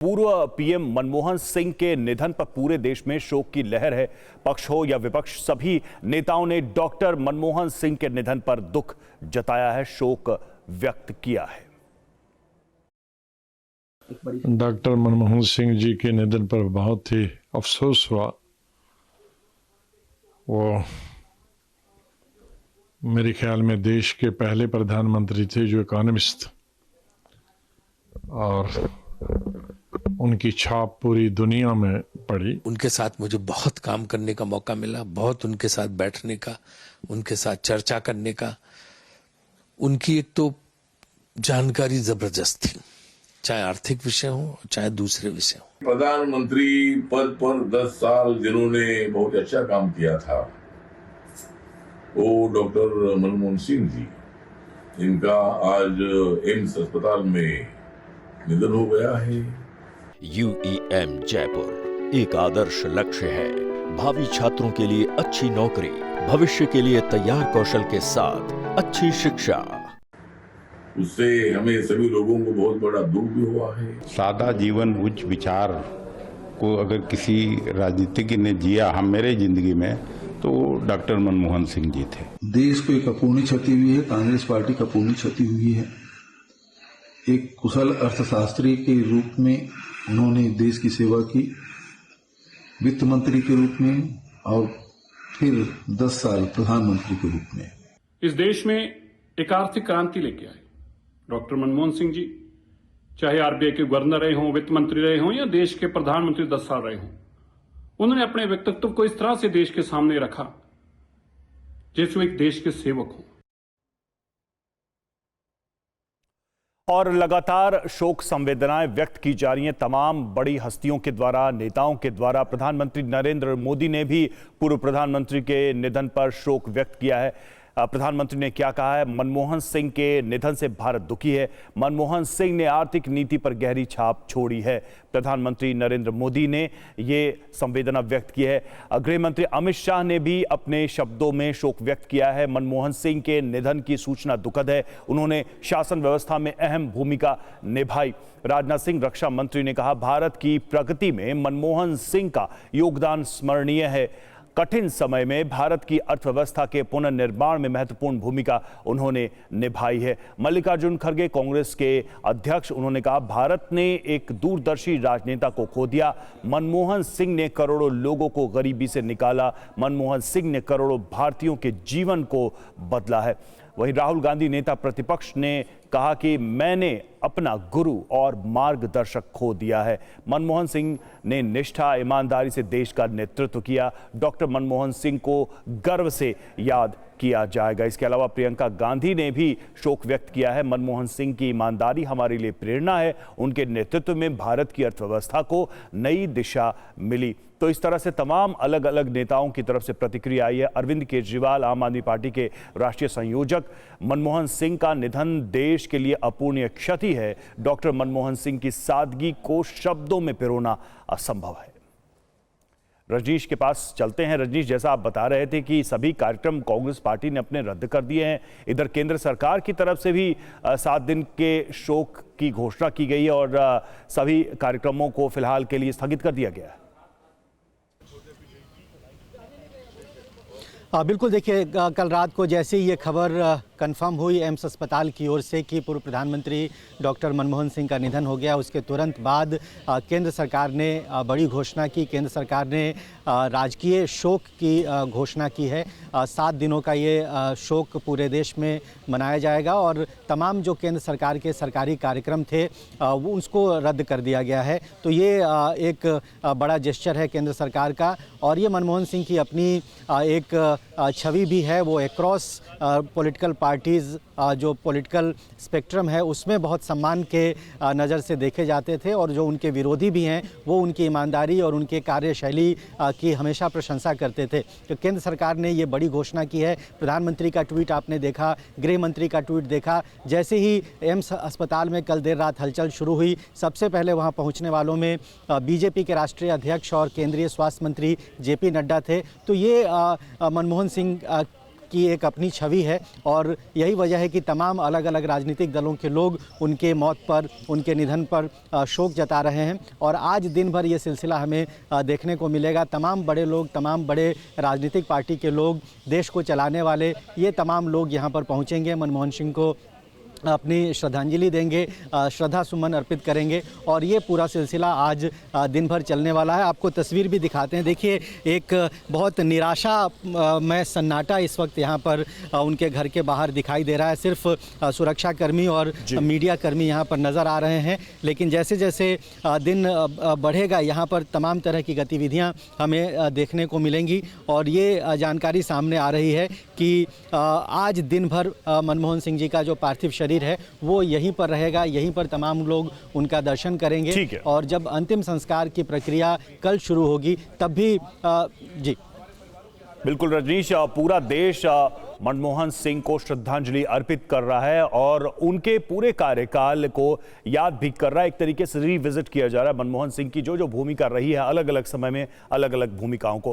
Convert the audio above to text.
पूर्व पीएम मनमोहन सिंह के निधन पर पूरे देश में शोक की लहर है। पक्ष हो या विपक्ष, सभी नेताओं ने डॉक्टर मनमोहन सिंह के निधन पर दुख जताया है, शोक व्यक्त किया है। डॉक्टर मनमोहन सिंह जी के निधन पर बहुत ही अफसोस हुआ। वो मेरे ख्याल में देश के पहले प्रधानमंत्री थे जो इकोनॉमिस्ट, और उनकी छाप पूरी दुनिया में पड़ी। उनके साथ मुझे बहुत काम करने का मौका मिला, बहुत उनके साथ बैठने का, उनके साथ चर्चा करने का। उनकी एक तो जानकारी जबरदस्त थी, चाहे आर्थिक विषय हो चाहे दूसरे विषय हो। प्रधानमंत्री पद पर 10 साल जिन्होंने बहुत अच्छा काम किया था, वो डॉक्टर मनमोहन सिंह जी, इनका आज एम्स अस्पताल में निधन हो गया है। UEM जयपुर एक आदर्श लक्ष्य है। भावी छात्रों के लिए अच्छी नौकरी, भविष्य के लिए तैयार कौशल के साथ अच्छी शिक्षा। उससे हमें सभी लोगों को बहुत बड़ा दुख भी हुआ है। सादा जीवन, उच्च विचार को अगर किसी राजनीतिज्ञ ने जिया हम मेरे जिंदगी में, तो डॉक्टर मनमोहन सिंह जी थे। देश को एक अपूर्णी क्षति हुई है, कांग्रेस पार्टी को अपूर्णी क्षति हुई है। एक कुशल अर्थशास्त्री के रूप में उन्होंने देश की सेवा की, वित्त मंत्री के रूप में, और फिर 10 साल प्रधानमंत्री के रूप में। इस देश में एक आर्थिक क्रांति लेके आए डॉक्टर मनमोहन सिंह जी। चाहे आरबीआई के गवर्नर रहे हों, वित्त मंत्री रहे हों या देश के प्रधानमंत्री 10 साल रहे हों, उन्होंने अपने व्यक्तित्व को इस तरह से देश के सामने रखा जैसे वो एक देश के सेवक हों। और लगातार शोक संवेदनाएं व्यक्त की जा रही हैं तमाम बड़ी हस्तियों के द्वारा, नेताओं के द्वारा। प्रधानमंत्री नरेंद्र मोदी ने भी पूर्व प्रधानमंत्री के निधन पर शोक व्यक्त किया है। प्रधानमंत्री ने क्या कहा है? मनमोहन सिंह के निधन से भारत दुखी है। मनमोहन सिंह ने आर्थिक नीति पर गहरी छाप छोड़ी है। प्रधानमंत्री नरेंद्र मोदी ने ये संवेदना व्यक्त की है। गृह मंत्री अमित शाह ने भी अपने शब्दों में शोक व्यक्त किया है। मनमोहन सिंह के निधन की सूचना दुखद है, उन्होंने शासन व्यवस्था में अहम भूमिका निभाई। राजनाथ सिंह रक्षा मंत्री ने कहा, भारत की प्रगति में मनमोहन सिंह का योगदान स्मरणीय है। कठिन समय में भारत की अर्थव्यवस्था के पुनर्निर्माण में महत्वपूर्ण भूमिका उन्होंने निभाई है। मल्लिकार्जुन खड़गे कांग्रेस के अध्यक्ष, उन्होंने कहा, भारत ने एक दूरदर्शी राजनेता को खो दिया। मनमोहन सिंह ने करोड़ों लोगों को गरीबी से निकाला। मनमोहन सिंह ने करोड़ों भारतीयों के जीवन को बदला है। वहीं राहुल गांधी, नेता प्रतिपक्ष, ने कहा कि मैंने अपना गुरु और मार्गदर्शक खो दिया है। मनमोहन सिंह ने निष्ठा, ईमानदारी से देश का नेतृत्व किया। डॉक्टर मनमोहन सिंह को गर्व से याद किया जाएगा। इसके अलावा प्रियंका गांधी ने भी शोक व्यक्त किया है। मनमोहन सिंह की ईमानदारी हमारे लिए प्रेरणा है। उनके नेतृत्व में भारत की अर्थव्यवस्था को नई दिशा मिली। तो इस तरह से तमाम अलग अलग नेताओं की तरफ से प्रतिक्रिया आई है। अरविंद केजरीवाल, आम आदमी पार्टी के राष्ट्रीय संयोजक, मनमोहन सिंह का निधन देश के लिए अपूर्णीय क्षति है। डॉक्टर मनमोहन सिंह की सादगी को शब्दों में पिरोना असंभव है। रजनीश के पास चलते हैं। रजनीश, जैसा आप बता रहे थे कि सभी कार्यक्रम कांग्रेस पार्टी ने अपने रद्द कर दिए हैं। इधर केंद्र सरकार की तरफ से भी 7 दिन के शोक की घोषणा की गई है और सभी कार्यक्रमों को फिलहाल के लिए स्थगित कर दिया गया है। बिल्कुल, देखिए, कल रात को जैसे ही ये खबर कंफर्म हुई एम्स अस्पताल की ओर से कि पूर्व प्रधानमंत्री डॉक्टर मनमोहन सिंह का निधन हो गया, उसके तुरंत बाद केंद्र सरकार ने बड़ी घोषणा की। केंद्र सरकार ने राजकीय शोक की घोषणा की है। 7 दिनों का ये शोक पूरे देश में मनाया जाएगा और तमाम जो केंद्र सरकार के सरकारी कार्यक्रम थे वो उसको रद्द कर दिया गया है। तो ये एक बड़ा जेस्चर है केंद्र सरकार का, और ये मनमोहन सिंह की अपनी एक छवि भी है। वो अक्रॉस पॉलिटिकल पार्टीज़, जो पॉलिटिकल स्पेक्ट्रम है, उसमें बहुत सम्मान के नज़र से देखे जाते थे, और जो उनके विरोधी भी हैं वो उनकी ईमानदारी और उनके कार्यशैली की हमेशा प्रशंसा करते थे। तो केंद्र सरकार ने ये बड़ी घोषणा की है। प्रधानमंत्री का ट्वीट आपने देखा, गृह मंत्री का ट्वीट देखा। जैसे ही एम्स अस्पताल में कल देर रात हलचल शुरू हुई, सबसे पहले वहाँ पहुँचने वालों में बीजेपी के राष्ट्रीय अध्यक्ष और केंद्रीय स्वास्थ्य मंत्री JP नड्डा थे। तो ये मनमोहन सिंह की एक अपनी छवि है और यही वजह है कि तमाम अलग अलग राजनीतिक दलों के लोग उनके मौत पर, उनके निधन पर शोक जता रहे हैं। और आज दिन भर ये सिलसिला हमें देखने को मिलेगा। तमाम बड़े लोग, तमाम बड़े राजनीतिक पार्टी के लोग, देश को चलाने वाले, ये तमाम लोग यहाँ पर पहुँचेंगे, मनमोहन सिंह को अपनी श्रद्धांजलि देंगे, श्रद्धा सुमन अर्पित करेंगे और ये पूरा सिलसिला आज दिन भर चलने वाला है। आपको तस्वीर भी दिखाते हैं। देखिए, एक बहुत निराशा में सन्नाटा इस वक्त यहाँ पर उनके घर के बाहर दिखाई दे रहा है। सिर्फ सुरक्षाकर्मी और मीडिया कर्मी यहाँ पर नज़र आ रहे हैं, लेकिन जैसे जैसे दिन बढ़ेगा यहाँ पर तमाम तरह की गतिविधियाँ हमें देखने को मिलेंगी और ये जानकारी सामने आ रही है कि आज दिन भर मनमोहन सिंह जी का जो पार्थिव शरीर है वो यहीं पर रहेगा, यहीं पर तमाम लोग उनका दर्शन करेंगे और जब अंतिम संस्कार की प्रक्रिया कल शुरू होगी तब भी जी बिल्कुल रजनीश, पूरा देश मनमोहन सिंह को श्रद्धांजलि अर्पित कर रहा है और उनके पूरे कार्यकाल को याद भी कर रहा है। एक तरीके से रिविजिट किया जा रहा है मनमोहन सिंह की जो जो भूमिका रही है अलग अलग समय में, अलग अलग भूमिकाओं को।